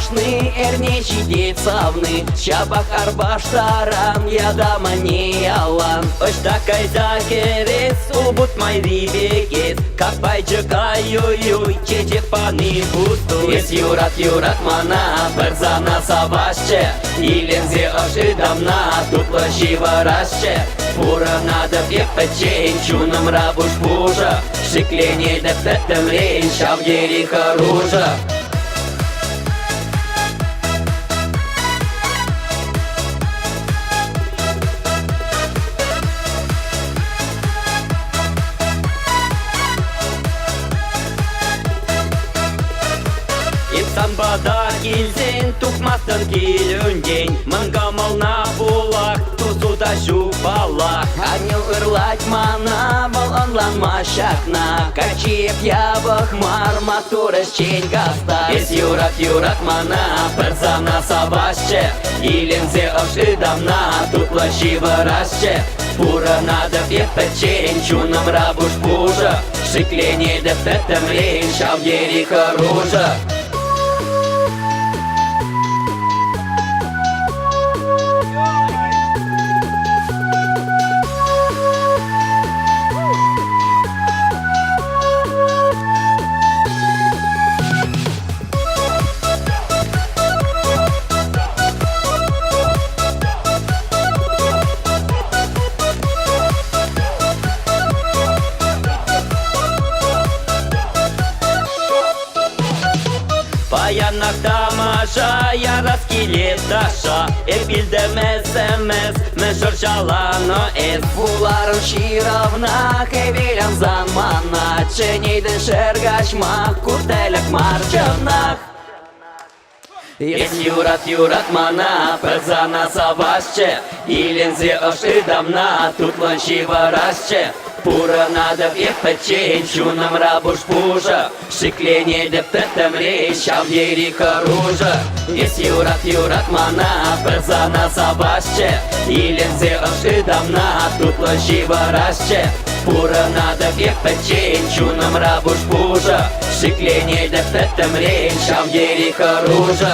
башни, эрнечи дейцавны, Чабак арбаштаран, ядамани ялан. Ош такай закерес, убут май рибегес, Как байджикаю-юй, чечепаны пусту. Ес юрат мана, перзана савашче, Илензе оши дамна, тут лоши варашче. Пура надо пепечень, чунам рабуш пужа, Шиклене дептетем рейн, шавгери харужа. Самбада килсен, тукмастан килюндень, Мангамал на булак, тусуда шупалак. Анил ырлать мана, баланлан машакна, Качиев ябах мар, матурес чень гаста. Ес юрат мана, перзана савашче, Илензе оши дамна, тут лоши варашче. Пура надо пепечень, чунам рабуш пужа, Шиклене дептетем рейн, шавгери харужа. Паянак тамаша, яраскилет таша, Эпилдем эсэмэс, мэшор шалано эс. Буларын ширавна, хевелям занмана, Ченейден шергашмак, куртелек марчавнах. Ес юрат мана, перзана савашче, Илензе оши дамна, тут лонши варашче. Пура надо пепечень, чунам рабуш пужа, Шиклене дептетем рей, шавгери харужа. Ес юрат мана, перзана савашче, Илензе оши дамна, тут лонши варашче. Пура надо пепечень, чунам рабуш пужа, Шиклене дептетем рей, шавгери харужа.